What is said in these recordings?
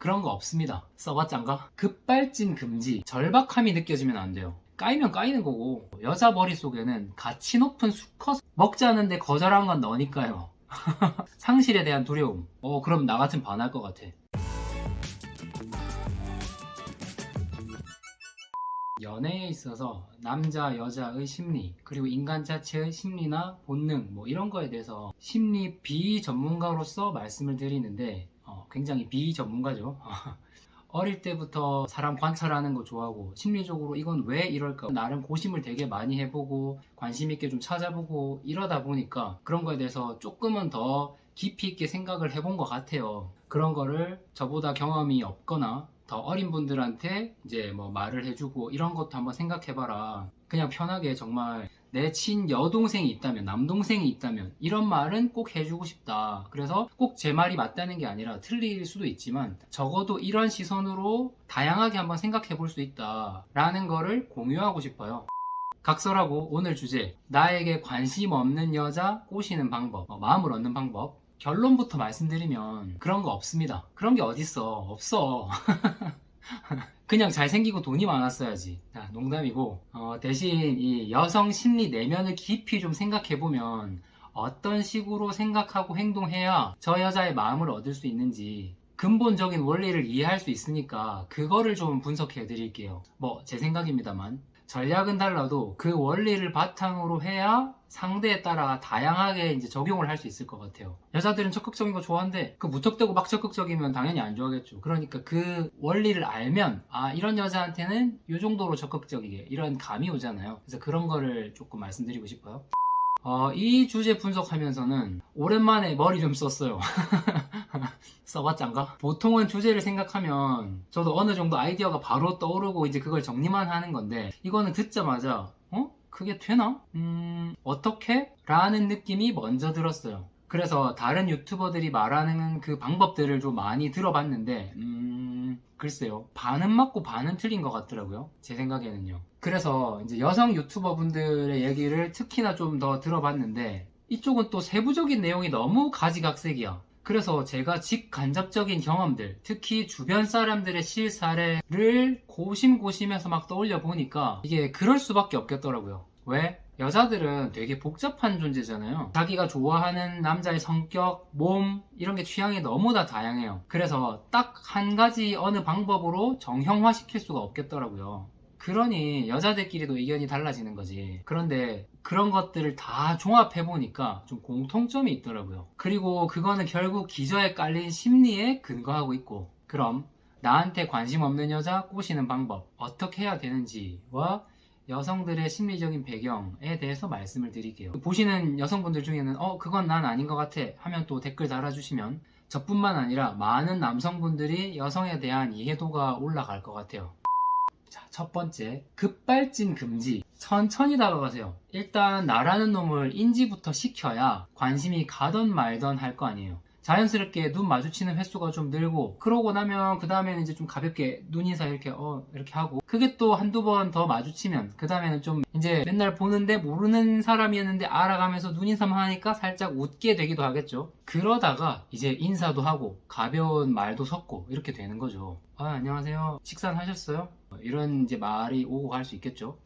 그런 거 없습니다. 써봤짠가? 급발진 금지, 절박함이 느껴지면 안 돼요. 까이면 까이는 거고, 여자 머릿속에는 가치 높은 수컷 먹자는데 거절한 건 너니까요. 상실에 대한 두려움. 그럼 나 같으면 반할 것 같아. 연애에 있어서 남자, 여자의 심리, 그리고 인간 자체의 심리나 본능, 이런 거에 대해서 심리 비전문가로서 말씀을 드리는데, 굉장히 비전문가죠. 어릴 때부터 사람 관찰하는 거 좋아하고, 심리적으로 이건 왜 이럴까? 나름 고심을 되게 많이 해보고, 관심 있게 좀 찾아보고, 이러다 보니까 그런 거에 대해서 조금은 더 깊이 있게 생각을 해본 것 같아요. 그런 거를 저보다 경험이 없거나, 더 어린 분들한테 이제 말을 해주고 이런 것도 한번 생각해봐라. 그냥 편하게 정말 내 친여동생이 있다면, 남동생이 있다면 이런 말은 꼭 해주고 싶다. 그래서 꼭 제 말이 맞다는 게 아니라 틀릴 수도 있지만 적어도 이런 시선으로 다양하게 한번 생각해 볼 수 있다 라는 거를 공유하고 싶어요. 각설하고 오늘 주제, 나에게 관심 없는 여자 꼬시는 방법, 마음을 얻는 방법. 결론부터 말씀드리면 그런 거 없습니다. 그런 게 어딨어. 없어. 그냥 잘생기고 돈이 많았어야지. 자, 농담이고, 대신 이 여성 심리 내면을 깊이 좀 생각해보면 어떤 식으로 생각하고 행동해야 저 여자의 마음을 얻을 수 있는지 근본적인 원리를 이해할 수 있으니까 그거를 좀 분석해 드릴게요. 제 생각입니다만. 전략은 달라도 그 원리를 바탕으로 해야 상대에 따라 다양하게 이제 적용을 할 수 있을 것 같아요. 여자들은 적극적인 거 좋아하는데 그 무턱대고 막 적극적이면 당연히 안 좋아하겠죠. 그러니까 그 원리를 알면 이런 여자한테는 이 정도로 적극적이게 이런 감이 오잖아요. 그래서 그런 거를 조금 말씀드리고 싶어요. 이 주제 분석하면서는 오랜만에 머리 좀 썼어요. 써봤짠가? 보통은 주제를 생각하면 저도 어느 정도 아이디어가 바로 떠오르고 이제 그걸 정리만 하는 건데, 이거는 듣자마자 그게 되나? 어떻게? 라는 느낌이 먼저 들었어요. 그래서 다른 유튜버들이 말하는 그 방법들을 좀 많이 들어봤는데 글쎄요, 반은 맞고 반은 틀린 것 같더라고요. 제 생각에는요. 그래서 이제 여성 유튜버 분들의 얘기를 특히나 좀 더 들어봤는데, 이쪽은 또 세부적인 내용이 너무 가지각색이야. 그래서 제가 직간접적인 경험들, 특히 주변 사람들의 실사례를 고심고심해서 막 떠올려 보니까 이게 그럴 수밖에 없겠더라고요. 왜? 여자들은 되게 복잡한 존재잖아요. 자기가 좋아하는 남자의 성격, 몸, 이런 게 취향이 너무 다 다양해요. 그래서 딱 한 가지 어느 방법으로 정형화시킬 수가 없겠더라고요. 그러니 여자들끼리도 의견이 달라지는 거지. 그런데 그런 것들을 다 종합해보니까 좀 공통점이 있더라고요. 그리고 그거는 결국 기저에 깔린 심리에 근거하고 있고, 그럼 나한테 관심 없는 여자 꼬시는 방법, 어떻게 해야 되는지와 여성들의 심리적인 배경에 대해서 말씀을 드릴게요. 보시는 여성분들 중에는 그건 난 아닌 것 같아 하면 또 댓글 달아주시면 저뿐만 아니라 많은 남성분들이 여성에 대한 이해도가 올라갈 것 같아요. 자, 첫 번째, 급발진 금지. 천천히 다가가세요. 일단 나라는 놈을 인지부터 시켜야 관심이 가던 말던 할 거 아니에요. 자연스럽게 눈 마주치는 횟수가 좀 늘고, 그러고 나면 그 다음에는 이제 좀 가볍게 눈인사 이렇게 하고, 그게 또 한두 번 더 마주치면 그 다음에는 좀 이제 맨날 보는데 모르는 사람이었는데 알아가면서 눈인사만 하니까 살짝 웃게 되기도 하겠죠. 그러다가 이제 인사도 하고 가벼운 말도 섞고 이렇게 되는 거죠. 안녕하세요, 식사는 하셨어요? 이런 이제 말이 오고 갈 수 있겠죠.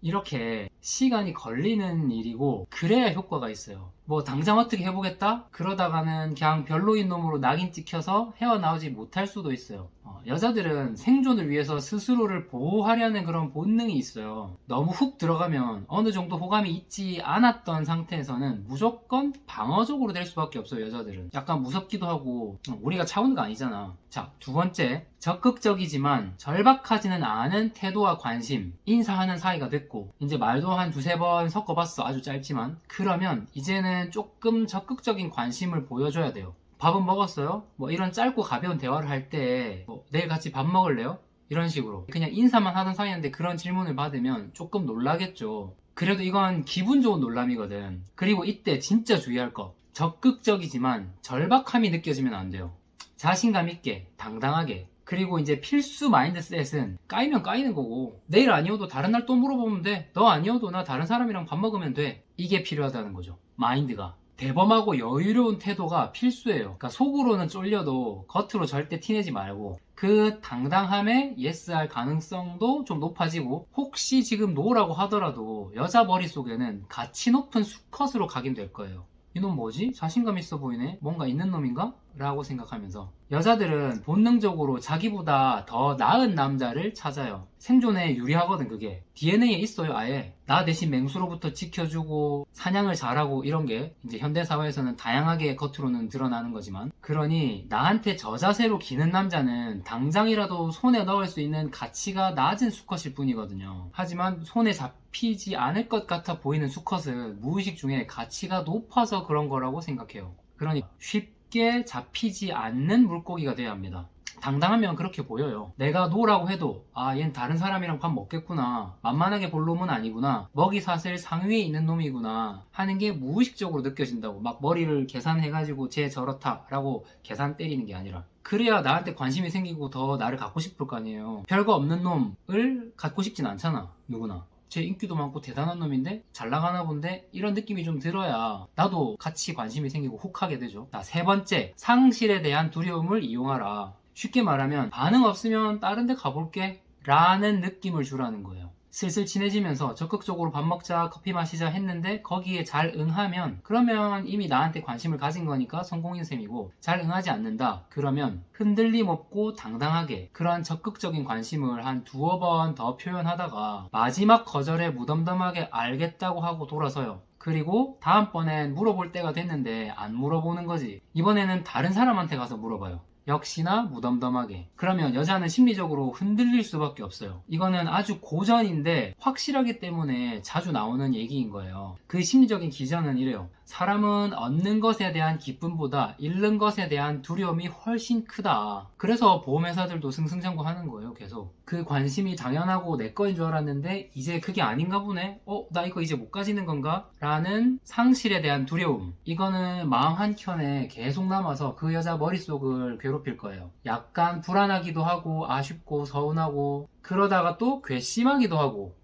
이렇게 시간이 걸리는 일이고, 그래야 효과가 있어요. 당장 어떻게 해보겠다? 그러다가는 그냥 별로인 놈으로 낙인 찍혀서 헤어나오지 못할 수도 있어요. 여자들은 생존을 위해서 스스로를 보호하려는 그런 본능이 있어요. 너무 훅 들어가면 어느 정도 호감이 있지 않았던 상태에서는 무조건 방어적으로 될 수밖에 없어요. 여자들은 약간 무섭기도 하고, 우리가 차우는 거 아니잖아. 자, 두 번째, 적극적이지만 절박하지는 않은 태도와 관심. 인사하는 사이가 됐고 이제 말도 한 두세 번 섞어봤어. 아주 짧지만. 그러면 이제는 조금 적극적인 관심을 보여줘야 돼요. 밥은 먹었어요? 이런 짧고 가벼운 대화를 할 때 내일 같이 밥 먹을래요? 이런 식으로 그냥 인사만 하던 사이인데 그런 질문을 받으면 조금 놀라겠죠. 그래도 이건 기분 좋은 놀람이거든. 그리고 이때 진짜 주의할 거, 적극적이지만 절박함이 느껴지면 안 돼요. 자신감 있게 당당하게. 그리고 이제 필수 마인드셋은 까이면 까이는 거고, 내일 아니어도 다른 날 또 물어보면 돼. 너 아니어도 나 다른 사람이랑 밥 먹으면 돼. 이게 필요하다는 거죠. 마인드가. 대범하고 여유로운 태도가 필수예요. 그러니까 속으로는 쫄려도 겉으로 절대 티내지 말고 그 당당함에 예스할 가능성도 좀 높아지고, 혹시 지금 노라고 하더라도 여자 머릿속에는 가치 높은 수컷으로 각인될 거예요. 이놈 뭐지? 자신감 있어 보이네? 뭔가 있는 놈인가? 라고 생각하면서 여자들은 본능적으로 자기보다 더 나은 남자를 찾아요. 생존에 유리하거든. 그게 DNA에 있어요. 아예 나 대신 맹수로부터 지켜주고 사냥을 잘하고, 이런 게 이제 현대사회에서는 다양하게 겉으로는 드러나는 거지만, 그러니 나한테 저 자세로 기는 남자는 당장이라도 손에 넣을 수 있는 가치가 낮은 수컷일 뿐이거든요. 하지만 손에 잡히지 않을 것 같아 보이는 수컷은 무의식 중에 가치가 높아서 그런 거라고 생각해요. 그러니 쉽게 잡히지 않는 물고기가 돼야 합니다. 당당하면 그렇게 보여요. 내가 노라고 해도 얜 다른 사람이랑 밥 먹겠구나, 만만하게 볼 놈은 아니구나, 먹이 사슬 상위에 있는 놈이구나 하는 게 무의식적으로 느껴진다고. 막 머리를 계산해가지고 쟤 저렇다 라고 계산 때리는 게 아니라, 그래야 나한테 관심이 생기고 더 나를 갖고 싶을 거 아니에요. 별거 없는 놈을 갖고 싶진 않잖아, 누구나. 쟤 인기도 많고 대단한 놈인데 잘 나가나 본데, 이런 느낌이 좀 들어야 나도 같이 관심이 생기고 혹하게 되죠. 자, 세 번째, 상실에 대한 두려움을 이용하라. 쉽게 말하면 반응 없으면 다른 데 가볼게 라는 느낌을 주라는 거예요. 슬슬 친해지면서 적극적으로 밥 먹자, 커피 마시자 했는데 거기에 잘 응하면, 그러면 이미 나한테 관심을 가진 거니까 성공인 셈이고, 잘 응하지 않는다 그러면 흔들림 없고 당당하게 그러한 적극적인 관심을 한 두어 번 더 표현하다가 마지막 거절에 무덤덤하게 알겠다고 하고 돌아서요. 그리고 다음번엔 물어볼 때가 됐는데 안 물어보는 거지. 이번에는 다른 사람한테 가서 물어봐요. 역시나 무덤덤하게. 그러면 여자는 심리적으로 흔들릴 수밖에 없어요. 이거는 아주 고전인데 확실하기 때문에 자주 나오는 얘기인 거예요. 그 심리적인 기전은 이래요. 사람은 얻는 것에 대한 기쁨보다 잃는 것에 대한 두려움이 훨씬 크다. 그래서 보험회사들도 승승장구하는 거예요. 계속 그 관심이 당연하고 내 거인 줄 알았는데 이제 그게 아닌가 보네. 나 이거 이제 못 가지는 건가? 라는 상실에 대한 두려움, 이거는 마음 한켠에 계속 남아서 그 여자 머릿속을 괴롭힐 거예요. 약간 불안하기도 하고 아쉽고 서운하고, 그러다가 또 괘씸하기도 하고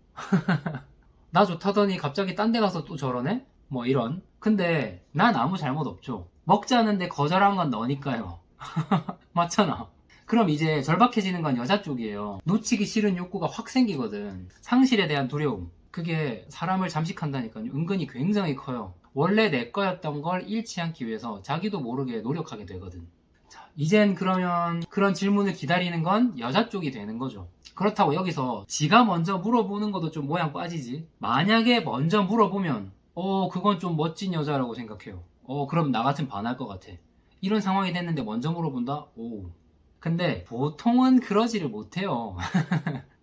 나 좋다더니 갑자기 딴 데 가서 또 저러네? 뭐 이런. 근데 난 아무 잘못 없죠. 먹자는데 거절한 건 너니까요. 맞잖아. 그럼 이제 절박해지는 건 여자 쪽이에요. 놓치기 싫은 욕구가 확 생기거든. 상실에 대한 두려움, 그게 사람을 잠식한다니까요. 은근히 굉장히 커요. 원래 내 거였던 걸 잃지 않기 위해서 자기도 모르게 노력하게 되거든. 자, 이젠 그러면 그런 질문을 기다리는 건 여자 쪽이 되는 거죠. 그렇다고 여기서 지가 먼저 물어보는 것도 좀 모양 빠지지. 만약에 먼저 물어보면 그건 좀 멋진 여자라고 생각해요. 그럼 나 같으면 반할 것 같아. 이런 상황이 됐는데 먼저 물어본다? 근데 보통은 그러지를 못해요.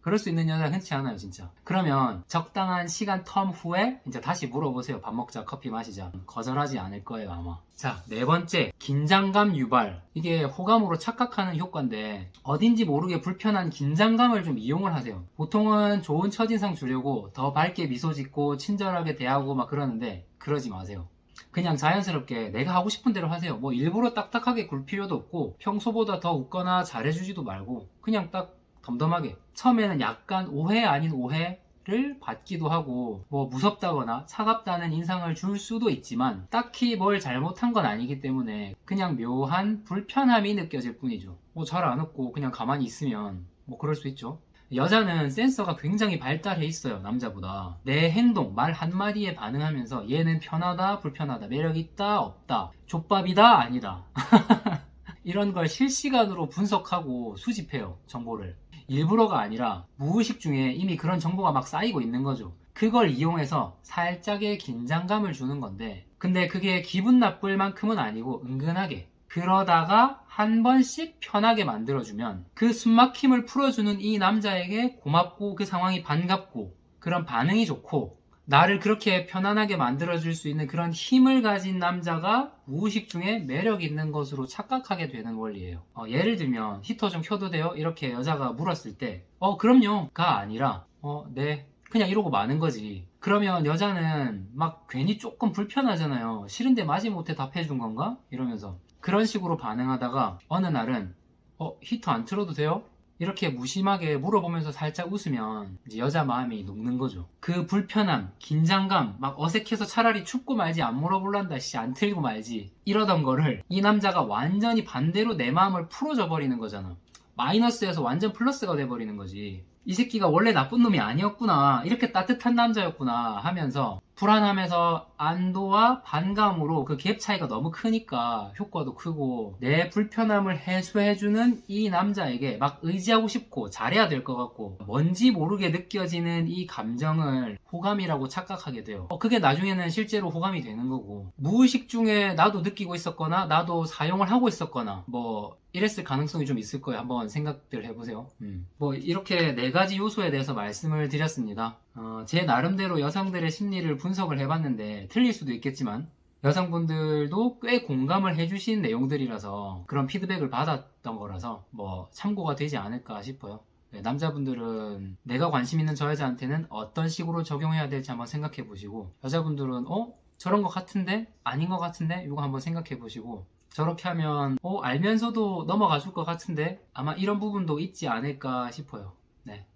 그럴 수 있는 여자 흔치 않아요, 진짜. 그러면 적당한 시간 텀 후에 이제 다시 물어보세요. 밥 먹자, 커피 마시자. 거절하지 않을 거예요, 아마. 자, 네 번째, 긴장감 유발. 이게 호감으로 착각하는 효과인데, 어딘지 모르게 불편한 긴장감을 좀 이용을 하세요. 보통은 좋은 첫인상 주려고 더 밝게 미소 짓고 친절하게 대하고 막 그러는데, 그러지 마세요. 그냥 자연스럽게 내가 하고 싶은 대로 하세요. 뭐 일부러 딱딱하게 굴 필요도 없고, 평소보다 더 웃거나 잘해주지도 말고 그냥 딱 덤덤하게. 처음에는 약간 오해 아닌 오해를 받기도 하고, 뭐 무섭다거나 차갑다는 인상을 줄 수도 있지만 딱히 뭘 잘못한 건 아니기 때문에 그냥 묘한 불편함이 느껴질 뿐이죠. 뭐 잘 안 웃고 그냥 가만히 있으면 뭐 그럴 수 있죠. 여자는 센서가 굉장히 발달해 있어요, 남자보다. 내 행동, 말 한마디에 반응하면서 얘는 편하다, 불편하다, 매력있다, 없다, 족밥이다, 아니다 이런 걸 실시간으로 분석하고 수집해요, 정보를. 일부러가 아니라 무의식 중에 이미 그런 정보가 막 쌓이고 있는 거죠. 그걸 이용해서 살짝의 긴장감을 주는 건데, 근데 그게 기분 나쁠 만큼은 아니고 은근하게, 그러다가 한 번씩 편하게 만들어주면 그 숨막힘을 풀어주는 이 남자에게 고맙고 그 상황이 반갑고 그런 반응이 좋고, 나를 그렇게 편안하게 만들어줄 수 있는 그런 힘을 가진 남자가 무의식 중에 매력 있는 것으로 착각하게 되는 원리예요. 예를 들면 히터 좀 켜도 돼요? 이렇게 여자가 물었을 때 그럼요 가 아니라 네, 그냥 이러고 마는 거지. 그러면 여자는 막 괜히 조금 불편하잖아요. 싫은데 마지못해 답해준 건가? 이러면서 그런 식으로 반응하다가 어느 날은 히터 안 틀어도 돼요? 이렇게 무심하게 물어보면서 살짝 웃으면 이제 여자 마음이 녹는 거죠. 그 불편함, 긴장감, 막 어색해서 차라리 춥고 말지 안 물어볼란다, 씨, 안 틀고 말지. 이러던 거를 이 남자가 완전히 반대로 내 마음을 풀어줘 버리는 거잖아. 마이너스에서 완전 플러스가 돼버리는 거지. 이 새끼가 원래 나쁜 놈이 아니었구나, 이렇게 따뜻한 남자였구나 하면서 불안함에서 안도와 반감으로 그 갭 차이가 너무 크니까 효과도 크고, 내 불편함을 해소해주는 이 남자에게 막 의지하고 싶고 잘해야 될 것 같고, 뭔지 모르게 느껴지는 이 감정을 호감이라고 착각하게 돼요. 그게 나중에는 실제로 호감이 되는 거고, 무의식 중에 나도 느끼고 있었거나 나도 사용을 하고 있었거나 뭐 이랬을 가능성이 좀 있을 거예요. 한번 생각들 해보세요. 뭐 이렇게 네 가지 요소에 대해서 말씀을 드렸습니다. 제 나름대로 여성들의 심리를 분석을 해봤는데 틀릴 수도 있겠지만 여성분들도 꽤 공감을 해주신 내용들이라서 그런 피드백을 받았던 거라서 뭐 참고가 되지 않을까 싶어요. 남자분들은 내가 관심 있는 저 여자한테는 어떤 식으로 적용해야 될지 한번 생각해 보시고, 여자분들은 저런 것 같은데? 아닌 것 같은데? 이거 한번 생각해 보시고, 저렇게 하면 알면서도 넘어가 줄 것 같은데? 아마 이런 부분도 있지 않을까 싶어요. 네.